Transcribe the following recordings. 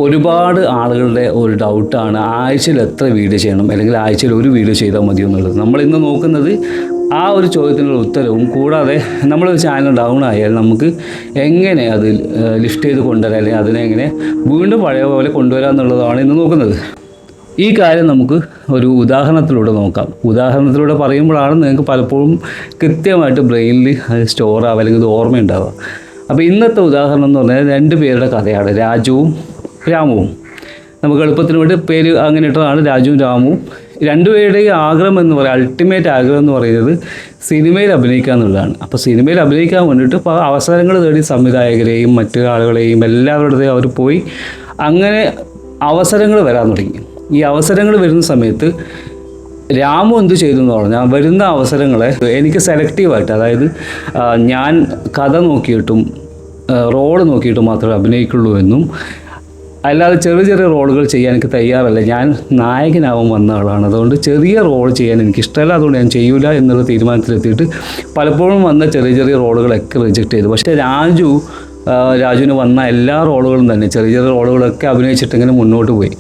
ഒരുപാട് ആളുകളുടെ ഒരു ഡൗട്ടാണ് ആഴ്ചയിൽ എത്ര വീഡിയോ ചെയ്യണം, അല്ലെങ്കിൽ ആഴ്ചയിൽ ഒരു വീഡിയോ ചെയ്താൽ മതിയോ എന്നുള്ളത്. നമ്മളിന്ന് നോക്കുന്നത് ആ ഒരു ചോദ്യത്തിനുള്ള ഉത്തരവും, കൂടാതെ നമ്മളൊരു ചാനൽ ഡൗൺ ആയാൽ നമുക്ക് എങ്ങനെ അത് ലിഫ്റ്റ് ചെയ്ത് കൊണ്ടുവരാം, അല്ലെങ്കിൽ അതിനെ എങ്ങനെ വീണ്ടും പഴയ പോലെ കൊണ്ടുവരാം എന്നുള്ളതാണ് ഇന്ന് നോക്കുന്നത്. ഈ കാര്യം നമുക്ക് ഒരു ഉദാഹരണത്തിലൂടെ നോക്കാം. ഉദാഹരണത്തിലൂടെ പറയുമ്പോഴാണ് നിങ്ങൾക്ക് പലപ്പോഴും കൃത്യമായിട്ട് ബ്രെയിനിൽ അത് സ്റ്റോർ ആവുക, അല്ലെങ്കിൽ ഇത് ഓർമ്മയുണ്ടാവുക. അപ്പോൾ ഇന്നത്തെ ഉദാഹരണം എന്ന് പറഞ്ഞാൽ 2 പേരുടെ കഥയാണ്, രാജുവും രാമുവും. നമുക്ക് എളുപ്പത്തിന് വേണ്ടി പേര് അങ്ങനെ ഇട്ടതാണ്, രാജുവും രാമുവും. 2 പേരുടെയും ആഗ്രഹം എന്ന് പറയുന്നത്, അൾട്ടിമേറ്റ് ആഗ്രഹം എന്ന് പറയുന്നത് സിനിമയിൽ അഭിനയിക്കുക എന്നുള്ളതാണ്. അപ്പോൾ സിനിമയിൽ അഭിനയിക്കാൻ വേണ്ടിയിട്ട് അവസരങ്ങൾ തേടി സംവിധായകരെയും മറ്റു ആളുകളെയും എല്ലാവരുടെയും അവർ പോയി, അങ്ങനെ അവസരങ്ങൾ വരാൻ തുടങ്ങി. ഈ അവസരങ്ങൾ വരുന്ന സമയത്ത് രാമു എന്ത് ചെയ്തു എന്ന് പറഞ്ഞാൽ, വരുന്ന അവസരങ്ങളെ എനിക്ക് സെലക്റ്റീവായിട്ട്, അതായത് ഞാൻ കഥ നോക്കിയിട്ടും റോള് നോക്കിയിട്ടും മാത്രമേ അഭിനയിക്കുള്ളൂ എന്നും, അല്ലാതെ ചെറിയ ചെറിയ റോളുകൾ ചെയ്യാൻ എനിക്ക് തയ്യാറല്ല, ഞാൻ നായകനാവാൻ വന്ന ആളാണ്, അതുകൊണ്ട് ചെറിയ റോൾ ചെയ്യാൻ എനിക്കിഷ്ടമല്ല, അതുകൊണ്ട് ഞാൻ ചെയ്യൂല എന്നുള്ള തീരുമാനത്തിലെത്തിയിട്ട് പലപ്പോഴും വന്ന ചെറിയ ചെറിയ റോളുകളൊക്കെ റിജക്റ്റ് ചെയ്തു. പക്ഷേ രാജുവിന് വന്ന എല്ലാ റോളുകളും തന്നെ, ചെറിയ ചെറിയ റോളുകളൊക്കെ അഭിനയിച്ചിട്ട് ഇങ്ങനെ മുന്നോട്ട് പോയി.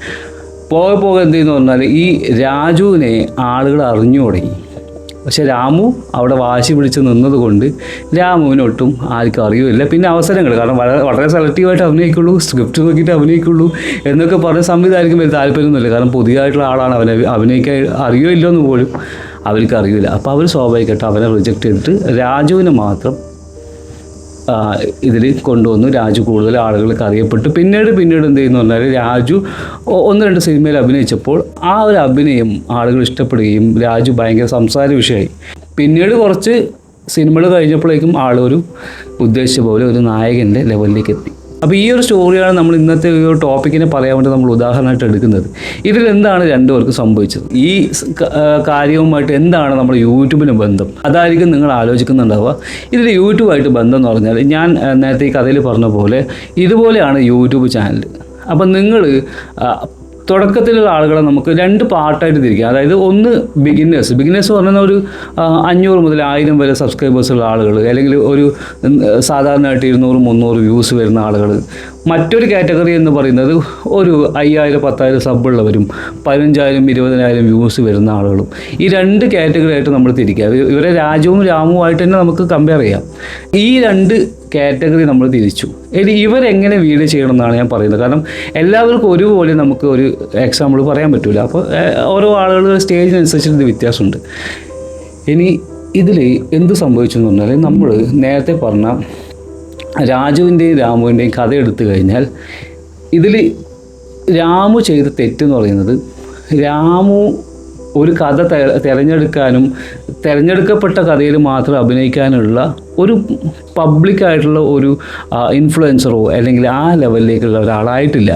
പോകെ എന്തെന്ന് പറഞ്ഞാൽ ഈ രാജുവിനെ ആളുകൾ അറിഞ്ഞു തുടങ്ങി. പക്ഷേ രാമു അവിടെ വാശി പിടിച്ച് നിന്നതുകൊണ്ട് രാമുവിനൊട്ടും ആർക്കും അറിയില്ല. പിന്നെ അവസരങ്ങൾ, കാരണം വളരെ സെലക്റ്റീവായിട്ട് അഭിനയിക്കുള്ളൂ, സ്ക്രിപ്റ്റ് നോക്കിയിട്ട് അഭിനയിക്കുള്ളൂ എന്നൊക്കെ പറഞ്ഞ് സംവിധായകർക്ക് വലിയ താല്പര്യമൊന്നുമില്ല. കാരണം പുതിയതായിട്ടുള്ള ആളാണ്, അവനെ അഭിനയിക്കാൻ അറിയോ ഇല്ലോ എന്ന് പോലും അവർക്ക് അറിയില്ല. അപ്പോൾ അവർ സ്വാഭാവികമായിട്ട് അവനെ റിജക്റ്റ് ചെയ്തിട്ട് രാജുവിനെ മാത്രം ഇതിൽ കൊണ്ടുവന്നു. രാജു കൂടുതൽ ആളുകൾക്ക് അറിയപ്പെട്ടു. പിന്നീട് എന്ത് ചെയ്യുന്നു പറഞ്ഞാൽ, രാജു 1-2 സിനിമയിൽ അഭിനയിച്ചപ്പോൾ ആ ഒരു അഭിനയം ആളുകൾ ഇഷ്ടപ്പെടുകയും രാജു ഭയങ്കര സംസാര വിഷയമായി. പിന്നീട് കുറച്ച് സിനിമകൾ കഴിഞ്ഞപ്പോഴേക്കും ആളൊരു ഉദ്ദേശിച്ച പോലെ ഒരു നായകൻ്റെ ലെവലിലേക്ക് എത്തി. അപ്പോൾ ഈ ഒരു സ്റ്റോറിയാണ് നമ്മൾ ഇന്നത്തെ ഒരു ടോപ്പിക്കിനെ പറയാൻ വേണ്ടി നമ്മൾ ഉദാഹരണമായിട്ട് എടുക്കുന്നത്. ഇതിലെന്താണ് 2 പേർക്ക് സംഭവിച്ചത്, ഈ കാര്യവുമായിട്ട് എന്താണ് നമ്മുടെ യൂട്യൂബിന് ബന്ധം, അതായിരിക്കും നിങ്ങൾ ആലോചിക്കുന്നുണ്ടാവുക. ഇതിൽ യൂട്യൂബായിട്ട് ബന്ധം എന്ന് പറഞ്ഞാൽ, ഞാൻ നേരത്തെ ഈ കഥയിൽ പറഞ്ഞ പോലെ ഇതുപോലെയാണ് യൂട്യൂബ് ചാനൽ. അപ്പം നിങ്ങൾ തുടക്കത്തിലുള്ള ആളുകളെ നമുക്ക് 2 പാർട്ടായിട്ട് തിരിക്കാം. അതായത് ഒന്ന് ബിഗിനേഴ്സ് പറഞ്ഞാൽ ഒരു 500 മുതൽ 1000 വരെ സബ്സ്ക്രൈബേഴ്സുള്ള ആളുകൾ, അല്ലെങ്കിൽ ഒരു സാധാരണയായിട്ട് 200-300 വ്യൂസ് വരുന്ന ആളുകൾ. മറ്റൊരു കാറ്റഗറി എന്ന് പറയുന്നത് ഒരു 5000-10,000 സബ്ബുള്ളവരും 15,000-20,000 വ്യൂസ് വരുന്ന ആളുകളും. ഈ 2 കാറ്റഗറി ആയിട്ട് നമ്മൾ തിരിക്കുക. ഇവരെ രാമുമായിട്ട് തന്നെ നമുക്ക് കമ്പയർ ചെയ്യാം. ഈ 2 കാറ്റഗറി നമ്മൾ തിരിച്ചു. ഇനി ഇവരെങ്ങനെ വീഡിയോ ചെയ്യണം എന്നാണ് ഞാൻ പറയുന്നത്. കാരണം എല്ലാവർക്കും ഒരുപോലെ നമുക്ക് ഒരു എക്സാമ്പിൾ പറയാൻ പറ്റില്ല. അപ്പോൾ ഓരോ ആളുകൾ സ്റ്റേജിനനുസരിച്ച് ഇത് വ്യത്യാസമുണ്ട്. ഇനി ഇതിൽ എന്ത് സംഭവിച്ചു എന്ന് പറഞ്ഞാൽ, നമ്മൾ നേരത്തെ പറഞ്ഞ രാജുവിൻ്റെയും രാമുവിൻ്റെയും കഥ എടുത്തു കഴിഞ്ഞാൽ, ഇതിൽ രാമു ചെയ്ത തെറ്റെന്ന് പറയുന്നത്, രാമു ഒരു കഥ തിരഞ്ഞെടുക്കാനും തിരഞ്ഞെടുക്കപ്പെട്ട കഥയിൽ മാത്രം അഭിനയിക്കാനുള്ള ഒരു പബ്ലിക്കായിട്ടുള്ള ഒരു ഇൻഫ്ലുവൻസറോ അല്ലെങ്കിൽ ആ ലെവലിലേക്കുള്ള ഒരാളായിട്ടില്ല.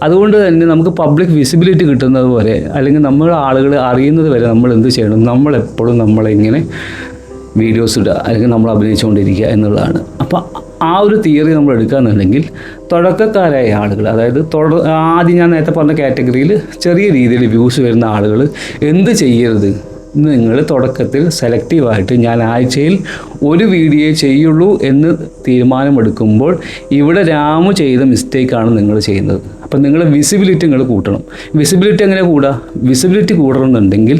അതുകൊണ്ട് തന്നെ നമുക്ക് പബ്ലിക് വിസിബിലിറ്റി കിട്ടുന്നത് വരെ, അല്ലെങ്കിൽ നമ്മൾ ആളുകൾ അറിയുന്നത് വരെ നമ്മൾ എന്ത് ചെയ്യണം, നമ്മളെപ്പോഴും നമ്മളെങ്ങനെ വീഡിയോസ് ഇടുക, അല്ലെങ്കിൽ നമ്മൾ അഭിനയിച്ചുകൊണ്ടിരിക്കുക എന്നുള്ളതാണ്. അപ്പോൾ ആ ഒരു തിയറി നമ്മൾ എടുക്കുകയെന്നുണ്ടെങ്കിൽ, തുടക്കക്കാരായ ആളുകൾ, അതായത് ആദ്യം ഞാൻ നേരത്തെ പറഞ്ഞ കാറ്റഗറിയിൽ ചെറിയ രീതിയിൽ വ്യൂസ് വരുന്ന ആളുകൾ എന്ത് ചെയ്യരുത്, നിങ്ങൾ തുടക്കത്തിൽ സെലക്റ്റീവായിട്ട് ഞാൻ ആഴ്ചയിൽ ഒരു വീഡിയോ ചെയ്യുള്ളൂ എന്ന് തീരുമാനമെടുക്കുമ്പോൾ, ഇവിടെ രാമു ചെയ്ത മിസ്റ്റേക്കാണ് നിങ്ങൾ ചെയ്യുന്നത്. അപ്പം നിങ്ങൾ വിസിബിലിറ്റി നിങ്ങൾ കൂട്ടണം. വിസിബിലിറ്റി എങ്ങനെ കൂടുക? വിസിബിലിറ്റി കൂടണമെന്നുണ്ടെങ്കിൽ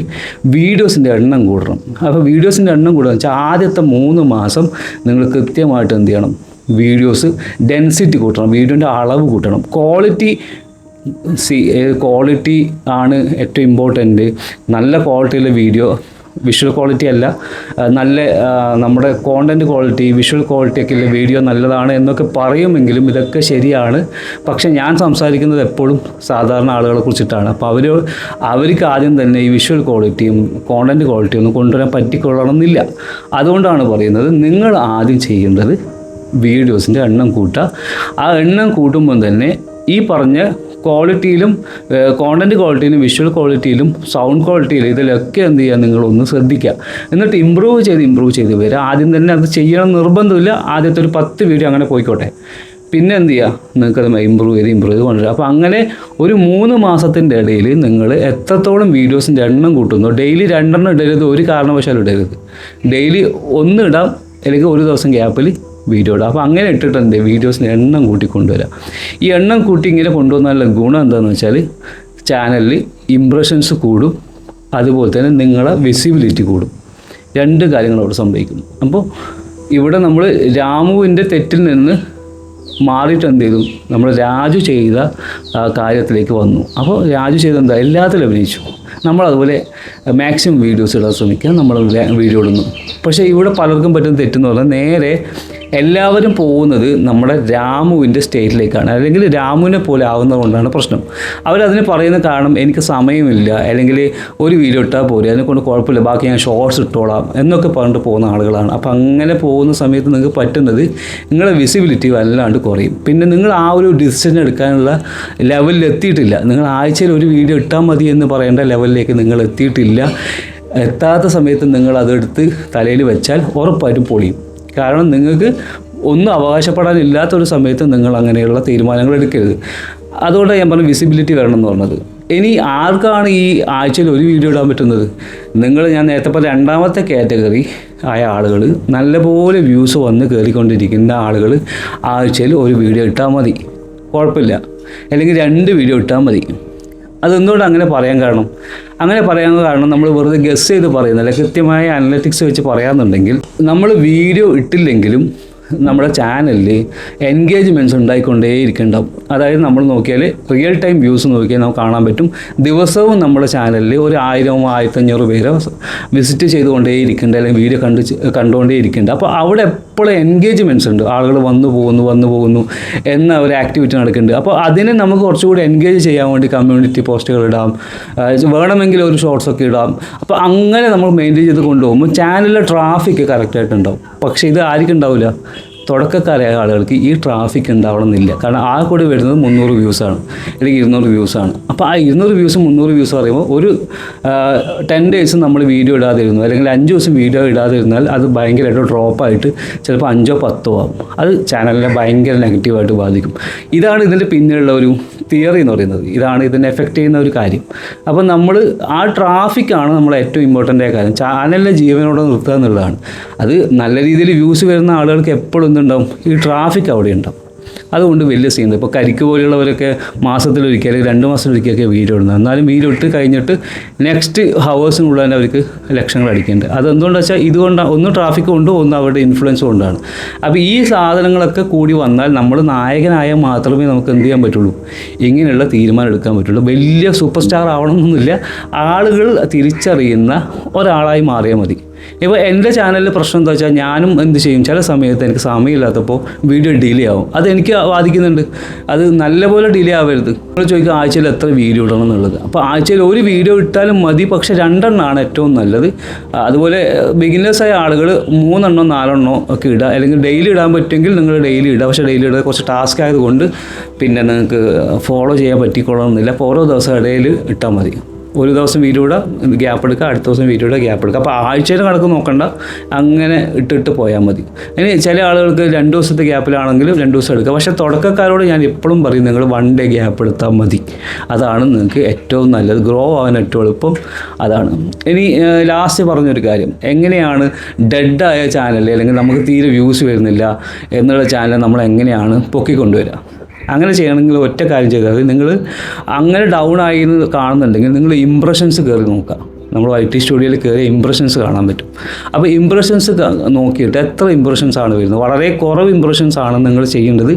വീഡിയോസിൻ്റെ എണ്ണം കൂടണം. അപ്പോൾ വീഡിയോസിൻ്റെ എണ്ണം കൂടുക വെച്ചാൽ ആദ്യത്തെ 3 മാസം നിങ്ങൾ കൃത്യമായിട്ട് എന്ത് ചെയ്യണം, വീഡിയോസ് ഡെൻസിറ്റി കൂട്ടണം, വീഡിയോൻ്റെ അളവ് കൂട്ടണം. ക്വാളിറ്റി ആണ് ഏറ്റവും ഇമ്പോർട്ടൻറ്റ്. നല്ല ക്വാളിറ്റിയുള്ള വീഡിയോ, വിഷ്വൽ ക്വാളിറ്റി അല്ല, നല്ല നമ്മുടെ കോണ്ടൻറ്റ് ക്വാളിറ്റി, വിഷ്വൽ ക്വാളിറ്റിയൊക്കെ ഉള്ള വീഡിയോ നല്ലതാണ് എന്നൊക്കെ പറയുമെങ്കിലും ഇതൊക്കെ ശരിയാണ്. പക്ഷേ ഞാൻ സംസാരിക്കുന്നത് എപ്പോഴും സാധാരണ ആളുകളെ കുറിച്ചിട്ടാണ്. അപ്പോൾ അവർക്ക് ആദ്യം തന്നെ ഈ വിഷ്വൽ ക്വാളിറ്റിയും കോണ്ടൻറ്റ് ക്വാളിറ്റിയും ഒന്നും കൊണ്ടുവരാൻ പറ്റിക്കൊള്ളണമെന്നില്ല. അതുകൊണ്ടാണ് പറയുന്നത്, നിങ്ങൾ ആദ്യം ചെയ്യേണ്ടത് വീഡിയോസിൻ്റെ എണ്ണം കൂട്ടുക. ആ എണ്ണം കൂട്ടുമ്പോൾ തന്നെ ഈ പറഞ്ഞ ക്വാളിറ്റിയിലും കോണ്ടൻറ്റ് ക്വാളിറ്റിയിലും വിഷ്വൽ ക്വാളിറ്റിയിലും സൗണ്ട് ക്വാളിറ്റിയിലും ഇതിലൊക്കെ എന്ത് ചെയ്യുക, നിങ്ങളൊന്ന് ശ്രദ്ധിക്കുക. എന്നിട്ട് ഇമ്പ്രൂവ് ചെയ്ത് വരിക. ആദ്യം തന്നെ അത് ചെയ്യണം നിർബന്ധമില്ല. ആദ്യത്തെ ഒരു 10 വീഡിയോ അങ്ങനെ പോയിക്കോട്ടെ. പിന്നെ എന്ത് ചെയ്യുക, നിങ്ങൾക്കത് ഇമ്പ്രൂവ് ചെയ്ത് കൊണ്ടുവരിക. അപ്പോൾ അങ്ങനെ ഒരു 3 മാസത്തിൻ്റെ ഇടയിൽ നിങ്ങൾ എത്രത്തോളം വീഡിയോസിൻ്റെ എണ്ണം കൂട്ടുന്നു, ഡെയിലി 2 ഇടരുത്, ഒരു കാരണവശാലും ഇടരുത്. ഡെയിലി 1 ഇടാം, അല്ലെങ്കിൽ ഒരു ദിവസം ഗ്യാപ്പിൽ വീഡിയോ ഇടുക. അപ്പോൾ അങ്ങനെ ഇട്ടിട്ട് എന്ത് വീഡിയോസിന് എണ്ണം കൂട്ടി കൊണ്ടുവരാം. ഈ എണ്ണം കൂട്ടി ഇങ്ങനെ കൊണ്ടുവന്നാലുള്ള ഗുണം എന്താണെന്ന് വെച്ചാൽ ചാനലിൽ ഇംപ്രഷൻസ് കൂടും, അതുപോലെ തന്നെ നിങ്ങളെ വിസിബിലിറ്റി കൂടും. 2 കാര്യങ്ങൾ അവിടെ സംഭവിക്കുന്നു. അപ്പോൾ ഇവിടെ നമ്മൾ രാമുവിൻ്റെ തെറ്റിൽ നിന്ന് മാറിയിട്ട് എന്ത് ചെയ്തു, നമ്മൾ രാജു ചെയ്ത കാര്യത്തിലേക്ക് വന്നു. അപ്പോൾ രാജു ചെയ്ത എന്താ, എല്ലാത്തിലും അഭിനയിച്ചു. നമ്മളതുപോലെ മാക്സിമം വീഡിയോസ് ഇടാൻ ശ്രമിക്കുക, നമ്മൾ വീഡിയോ ഇടുന്നു. പക്ഷേ ഇവിടെ പലർക്കും പറ്റുന്ന തെറ്റെന്ന് പറഞ്ഞാൽ നേരെ എല്ലാവരും പോകുന്നത് നമ്മുടെ രാമുവിൻ്റെ സ്റ്റേറ്റിലേക്കാണ്, അല്ലെങ്കിൽ രാമുവിനെ പോലെ ആവുന്നത് കൊണ്ടാണ് പ്രശ്നം. അവരതിന് പറയുന്ന കാരണം എനിക്ക് സമയമില്ല, അല്ലെങ്കിൽ ഒരു വീഡിയോ ഇട്ടാൽ പോരെ, അതിനെക്കൊണ്ട് കുഴപ്പമില്ല, ബാക്കി ഞാൻ ഷോർട്സ് ഇട്ടോളാം എന്നൊക്കെ പറഞ്ഞിട്ട് പോകുന്ന ആളുകളാണ്. അപ്പോൾ അങ്ങനെ പോകുന്ന സമയത്ത് നിങ്ങൾക്ക് പറ്റുന്നത് നിങ്ങളുടെ വിസിബിലിറ്റി വല്ലാണ്ട് കുറയും. പിന്നെ നിങ്ങൾ ആ ഒരു ഡിസിഷൻ എടുക്കാനുള്ള ലെവലിൽ എത്തിയിട്ടില്ല. നിങ്ങൾ ആഴ്ചയിൽ ഒരു വീഡിയോ ഇട്ടാൽ മതി എന്ന് പറയേണ്ട ലെവലിലേക്ക് നിങ്ങൾ എത്തിയിട്ടില്ല. എത്താത്ത സമയത്ത് നിങ്ങൾ അതെടുത്ത് തലയിൽ വെച്ചാൽ ഉറപ്പായിട്ടും പൊളിയും. കാരണം നിങ്ങൾക്ക് ഒന്നും അവകാശപ്പെടാനില്ലാത്തൊരു സമയത്ത് നിങ്ങൾ അങ്ങനെയുള്ള തീരുമാനങ്ങൾ എടുക്കരുത്. അതുകൊണ്ട് ഞാൻ പറഞ്ഞ വിസിബിലിറ്റി വരണം എന്ന് പറഞ്ഞത്. ഇനി ആർക്കാണ് ഈ ആഴ്ചയിൽ ഒരു വീഡിയോ ഇടാൻ പറ്റുന്നത്? ഞാൻ നേരത്തെ പറഞ്ഞ 2ാമത്തെ കാറ്റഗറി ആയ ആളുകൾ, നല്ലപോലെ വ്യൂസ് വന്ന് കയറിക്കൊണ്ടിരിക്കുന്ന ആളുകൾ ആഴ്ചയിൽ ഒരു വീഡിയോ ഇട്ടാൽ മതി, കുഴപ്പമില്ല. അല്ലെങ്കിൽ 2 വീഡിയോ ഇട്ടാൽ മതി. അതെന്തുകൊണ്ട് അങ്ങനെ പറയാൻ കാരണം? അങ്ങനെ പറയാൻ കാരണം നമ്മൾ വെറുതെ ഗസ് ചെയ്ത് പറയുന്നില്ല, കൃത്യമായ അനലറ്റിക്സ് വെച്ച് പറയാമെന്നുണ്ടെങ്കിൽ നമ്മൾ വീഡിയോ ഇട്ടില്ലെങ്കിലും നമ്മുടെ ചാനലിൽ എൻഗേജ്മെൻറ്റ്സ് ഉണ്ടായിക്കൊണ്ടേയിരിക്കുന്നുണ്ടാവും. അതായത് നമ്മൾ നോക്കിയാൽ റിയൽ ടൈം വ്യൂസ് നോക്കിയാൽ നമുക്ക് കാണാൻ പറ്റും, ദിവസവും നമ്മുടെ ചാനലിൽ ഒരു 1000-1500 പേരെ വിസിറ്റ് ചെയ്തുകൊണ്ടേയിരിക്കുന്നുണ്ട്, അല്ലെങ്കിൽ വീഡിയോ കണ്ടുകൊണ്ടേയിരിക്കുന്നുണ്ട്. അപ്പോൾ അവിടെ എപ്പോഴും എൻഗേജ്മെൻറ്റ്സ് ഉണ്ട്, ആളുകൾ വന്നു പോകുന്നു എന്ന ഒരു ആക്ടിവിറ്റി നടക്കുന്നുണ്ട്. അപ്പോൾ അതിനെ നമുക്ക് കുറച്ചുകൂടി എൻഗേജ് ചെയ്യാൻ വേണ്ടി കമ്മ്യൂണിറ്റി പോസ്റ്റുകൾ ഇടാം, വേണമെങ്കിൽ ഒരു ഷോർട്സൊക്കെ ഇടാം. അപ്പോൾ അങ്ങനെ നമ്മൾ മെയിൻറ്റെയിൻ ചെയ്ത് കൊണ്ടുപോകുമ്പോൾ ചാനലിലെ ട്രാഫിക് കറക്റ്റായിട്ടുണ്ടാവും. പക്ഷേ ഇത് ആർക്കും ഉണ്ടാവില്ല, തുടക്കക്കാരായ ആളുകൾക്ക് ഈ ട്രാഫിക് ഉണ്ടാവണമെന്നില്ല. കാരണം ആ കൂടി വരുന്നത് 300 വ്യൂസാണ്, അല്ലെങ്കിൽ 200 വ്യൂസാണ്. അപ്പോൾ ആ 200 വ്യൂസ് 300 വ്യൂസ് പറയുമ്പോൾ ഒരു 10 ഡേയ്സ് നമ്മൾ വീഡിയോ ഇടാതിരുന്നു, അല്ലെങ്കിൽ 5 ദിവസം വീഡിയോ ഇടാതിരുന്നാൽ അത് ഭയങ്കരമായിട്ട് ഡ്രോപ്പായിട്ട് ചിലപ്പോൾ 5 or 10 ആവും. അത് ചാനലിനെ ഭയങ്കര നെഗറ്റീവായിട്ട് ബാധിക്കും. ഇതാണ് ഇതിൻ്റെ പിന്നിലുള്ള ഒരു തിയറി എന്ന് പറയുന്നത്. ഇതാണ് ഇതിനെ എഫക്റ്റ് ചെയ്യുന്ന ഒരു കാര്യം. അപ്പോൾ നമ്മൾ ആ ട്രാഫിക്കാണ് നമ്മൾ ഏറ്റവും ഇമ്പോർട്ടൻ്റ് ആയ കാര്യം. ചാനലിലെ ജീവനോടെ നിർത്തുക എന്നുള്ളതാണ്. അത് നല്ല രീതിയിൽ വ്യൂസ് വരുന്ന ആളുകൾക്ക് എപ്പോഴും എന്തുണ്ടാവും, ഈ ട്രാഫിക് അവിടെ ഉണ്ടാവും. അതുകൊണ്ട് വലിയ സീൻ. ഇപ്പോൾ കരിക്ക് പോലെയുള്ളവരൊക്കെ മാസത്തിലൊരിക്കൽ, അല്ലെങ്കിൽ 2 മാസത്തിലൊരിക്കലൊക്കെ വീഡിയോ ഇടുന്നത്. എന്നാലും വീഡിയോ ഇട്ട് കഴിഞ്ഞിട്ട് നെക്സ്റ്റ് ഹവേഴ്സിനുള്ളിൽ തന്നെ അവർക്ക് ലക്ഷങ്ങൾ അടിക്കുന്നുണ്ട്. അതെന്തുകൊണ്ടാണെന്ന് വെച്ചാൽ ഇതുകൊണ്ടാണ്, ഒന്ന് ട്രാഫിക് കൊണ്ടും ഒന്ന് അവരുടെ ഇൻഫ്ലുവൻസ് കൊണ്ടാണ്. അപ്പോൾ ഈ സാധനങ്ങളൊക്കെ കൂടി വന്നാൽ നമ്മൾ നായകനായാൽ മാത്രമേ നമുക്ക് എന്ത് ചെയ്യാൻ പറ്റുള്ളൂ, ഇങ്ങനെയുള്ള തീരുമാനം എടുക്കാൻ പറ്റുള്ളൂ. വലിയ സൂപ്പർ സ്റ്റാർ ആവണമെന്നൊന്നുമില്ല, ആളുകൾ തിരിച്ചറിയുന്ന ഒരാളായി മാറിയാൽ മതി. ഇപ്പോൾ എൻ്റെ ചാനലിൽ പ്രശ്നം എന്താ വെച്ചാൽ, ഞാനും എന്ത് ചെയ്യും, ചില സമയത്ത് എനിക്ക് സമയമില്ലാത്തപ്പോൾ വീഡിയോ ഡിലേ ആവും. അതെനിക്ക് ബാധിക്കുന്നുണ്ട്. അത് നല്ലപോലെ ഡിലേ ആവരുത്. നിങ്ങൾ ചോദിക്കുക ആഴ്ചയിൽ എത്ര വീഡിയോ ഇടണം എന്നുള്ളത്. അപ്പോൾ ആഴ്ചയിൽ ഒരു വീഡിയോ ഇട്ടാലും മതി, പക്ഷേ 2 എണ്ണമാണ് ഏറ്റവും നല്ലത്. അതുപോലെ ബിഗിനേഴ്സായ ആളുകൾ 3 എണ്ണോ 4 എണ്ണോ ഒക്കെ ഇടുക, അല്ലെങ്കിൽ ഡെയിലി ഇടാൻ പറ്റുമെങ്കിൽ നിങ്ങൾ ഡെയിലി ഇടുക. പക്ഷേ ഡെയിലി ഇടുക കുറച്ച് ടാസ്ക് ആയതുകൊണ്ട് പിന്നെ നിങ്ങൾക്ക് ഫോളോ ചെയ്യാൻ പറ്റിക്കൊള്ളണമെന്നില്ല. അപ്പോൾ ഓരോ ദിവസം ഇടയിൽ ഇട്ടാൽ മതി. ഒരു ദിവസം വീഡിയോ ഇടുക, ഗ്യാപ്പ് എടുക്കുക, അടുത്ത ദിവസം വീഡിയോ ഇടുക, ഗ്യാപ്പ് എടുക്കുക. അപ്പോൾ ആഴ്ചയിൽ കണക്ക് നോക്കണ്ട, അങ്ങനെ ഇട്ടിട്ട് പോയാൽ മതി. ഇനി ചില ആളുകൾക്ക് 2 ദിവസത്തെ ഗ്യാപ്പിലാണെങ്കിലും 2 ദിവസം എടുക്കുക. പക്ഷേ തുടക്കക്കാരോട് ഞാൻ എപ്പോഴും പറയും, നിങ്ങൾ 1 ഡേ ഗ്യാപ്പ് എടുത്താൽ മതി. അതാണ് നിങ്ങൾക്ക് ഏറ്റവും നല്ലത്, ഗ്രോ ആവാൻ ഏറ്റവും എളുപ്പം അതാണ്. ഇനി ലാസ്റ്റ് പറഞ്ഞൊരു കാര്യം, എങ്ങനെയാണ് ഡെഡായ ചാനൽ, അല്ലെങ്കിൽ നമുക്ക് തീരെ വ്യൂസ് വരുന്നില്ല എന്നുള്ള ചാനൽ നമ്മൾ എങ്ങനെയാണ് പൊക്കിക്കൊണ്ടുവരിക? അങ്ങനെ ചെയ്യണമെങ്കിൽ ഒറ്റ കാര്യം ചെയ്താൽ മതി. നിങ്ങൾ അങ്ങനെ ഡൗൺ ആയി എന്ന് കാണുന്നുണ്ടെങ്കിൽ നിങ്ങൾ ഇംപ്രഷൻസ് കയറി നോക്കുക. നമ്മൾ YT സ്റ്റുഡിയോയിൽ കയറി ഇംപ്രഷൻസ് കാണാൻ പറ്റും. അപ്പോൾ ഇംപ്രഷൻസ് നോക്കിയിട്ട് എത്ര ഇംപ്രഷൻസ് ആണ് വരുന്നത്, വളരെ കുറവ് ഇംപ്രഷൻസ് ആണ് നിങ്ങൾ ചെയ്യേണ്ടത്.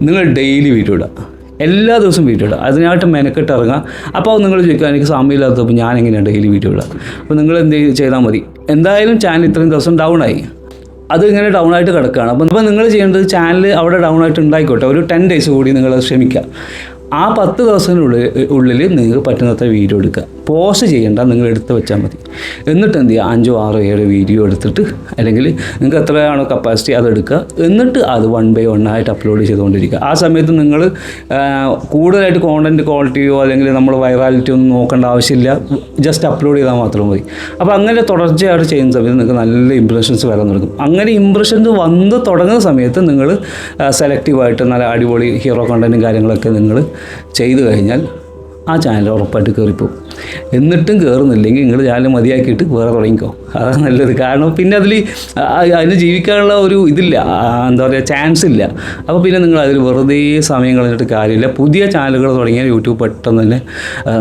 നിങ്ങൾ ഡെയിലി വീഡിയോ ഇടുക, എല്ലാ ദിവസവും വീഡിയോ ഇടുക, അതിനായിട്ട് മെനക്കെട്ട് ഇറങ്ങുക. അപ്പോൾ നിങ്ങൾ ചോദിക്കുക, എനിക്ക് സമയമില്ലാത്തപ്പോൾ ഞാൻ എങ്ങനെയാണ് ഡെയിലി വീഡിയോ ഇടുക? അപ്പോൾ നിങ്ങൾ എന്ത് ചെയ്താൽ മതി, എന്തായാലും ചാനൽ ഇത്രയും ദിവസം ഡൗൺ ആയി, അത് ഇങ്ങനെ ഡൗൺ ആയിട്ട് കിടക്കുകയാണ്. അപ്പോൾ നിങ്ങൾ ചെയ്യേണ്ടത്, ചാനൽ അവിടെ ഡൗൺ ആയിട്ട് ഉണ്ടായിക്കോട്ടെ, ഒരു 10 ഡേയ്സ് കൂടി നിങ്ങൾ ശ്രമിക്കുക. ആ 10 ദിവസത്തിനുള്ളിൽ നിങ്ങൾക്ക് പറ്റുന്നത്ര വീഡിയോ എടുക്കുക. പോസ്റ്റ് ചെയ്യേണ്ട, നിങ്ങൾ എടുത്ത് വെച്ചാൽ മതി. എന്നിട്ട് എന്ത് ചെയ്യുക, 5, 6, 7 വീഡിയോ എടുത്തിട്ട്, അല്ലെങ്കിൽ നിങ്ങൾക്ക് എത്രയാണോ കപ്പാസിറ്റി അതെടുക്കുക. എന്നിട്ട് അത് 1 by 1 ആയിട്ട് അപ്ലോഡ് ചെയ്തുകൊണ്ടിരിക്കുക. ആ സമയത്ത് നിങ്ങൾ കൂടുതലായിട്ട് കോണ്ടൻറ്റ് ക്വാളിറ്റിയോ അല്ലെങ്കിൽ നമ്മൾ വൈറാലിറ്റി ഒന്നും നോക്കേണ്ട ആവശ്യമില്ല, ജസ്റ്റ് അപ്ലോഡ് ചെയ്താൽ മാത്രം മതി. അപ്പോൾ അങ്ങനെ തുടർച്ചയായിട്ട് ചെയ്യുന്ന സമയത്ത് നിങ്ങൾക്ക് നല്ല ഇംപ്രഷൻസ് വരാൻ തുടങ്ങും. അങ്ങനെ ഇംപ്രഷൻസ് വന്ന് തുടങ്ങുന്ന സമയത്ത് നിങ്ങൾ സെലക്റ്റീവായിട്ട് നല്ല അടിപൊളി ഹീറോ കണ്ടൻറ്റും കാര്യങ്ങളൊക്കെ നിങ്ങൾ ചെയ്തു കഴിഞ്ഞാൽ ആ ചാനൽ ഉറപ്പായിട്ട് കയറിപ്പോവും. എന്നിട്ടും കയറുന്നില്ലെങ്കിൽ നിങ്ങൾ ചാനൽ മതിയാക്കിയിട്ട് വേറെ തുടങ്ങിക്കോ, അതാണ് നല്ലത്. കാരണം പിന്നെ അതിന് ജീവിക്കാനുള്ള ഒരു ഇതില്ല, എന്താ പറയുക, ചാൻസ് ഇല്ല. അപ്പോൾ പിന്നെ നിങ്ങൾ അതിൽ വെറുതെ സമയം കളഞ്ഞിട്ട് കാര്യമില്ല. പുതിയ ചാനലുകൾ തുടങ്ങിയാൽ യൂട്യൂബ് പെട്ടെന്ന് തന്നെ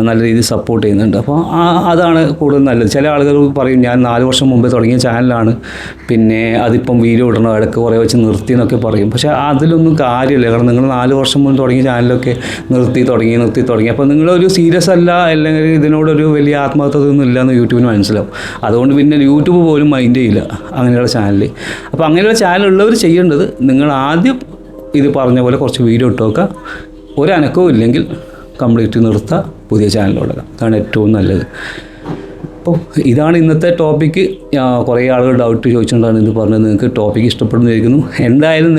നല്ല രീതിയിൽ സപ്പോർട്ട് ചെയ്യുന്നുണ്ട്. അപ്പോൾ അതാണ് കൂടുതൽ നല്ലത്. ചില ആളുകൾ പറയും ഞാൻ 4 വർഷം മുമ്പേ തുടങ്ങിയ ചാനലാണ്, പിന്നെ അതിപ്പം വീഡിയോ ഇടണം, ഇടയ്ക്ക് കുറേ വെച്ച് നിർത്തി എന്നൊക്കെ പറയും. പക്ഷേ അതിലൊന്നും കാര്യമില്ല. കാരണം നിങ്ങൾ 4 വർഷം മുമ്പ് തുടങ്ങിയ ചാനലൊക്കെ നിർത്തി തുടങ്ങി. അപ്പോൾ നിങ്ങളൊരു സീരിയസ് അല്ല, അല്ലെങ്കിൽ ഇതിനോടൊരു വലിയ ആത്മാർത്ഥതയൊന്നും ഇല്ലയെന്ന് യൂട്യൂബിന് മനസ്സിലാവും. അതുകൊണ്ട് പിന്നെ യൂട്യൂബ് പോലും മൈൻഡ് ചെയ്യില്ല അങ്ങനെയുള്ള ചാനൽ. അപ്പോൾ അങ്ങനെയുള്ള ചാനലുള്ളവർ ചെയ്യേണ്ടത്, നിങ്ങൾ ആദ്യം ഇത് പറഞ്ഞ പോലെ കുറച്ച് വീഡിയോ ഇട്ട് നോക്കുക, ഒരനക്കവും ഇല്ലെങ്കിൽ കംപ്ലീറ്റ് നിർത്തുക, പുതിയ ചാനലിലോടുക. അതാണ് ഏറ്റവും നല്ലത്. അപ്പോൾ ഇതാണ് ഇന്നത്തെ ടോപ്പിക്ക്. കുറേ ആളുകൾ ഡൗട്ട് ചോദിച്ചുകൊണ്ടാണ് ഇത് പറഞ്ഞത്. നിങ്ങൾക്ക് ടോപ്പിക്ക് ഇഷ്ടപ്പെടുന്നതായിരിക്കുന്നു. എന്തായാലും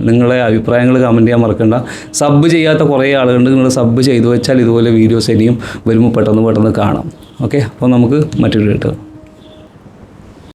നിങ്ങളെ അഭിപ്രായങ്ങൾ കമൻറ്റ് ചെയ്യാൻ മറക്കണ്ട. സബ് ചെയ്യാത്ത കുറേ ആളുകളുണ്ട്. നിങ്ങൾ സബ് ചെയ്തു വെച്ചാൽ ഇതുപോലെ വീഡിയോസ് ഇനിയും വരുമ്പോൾ പെട്ടെന്ന് കാണാം. ഓക്കെ, അപ്പോൾ നമുക്ക് മറ്റൊരു വീഡിയോ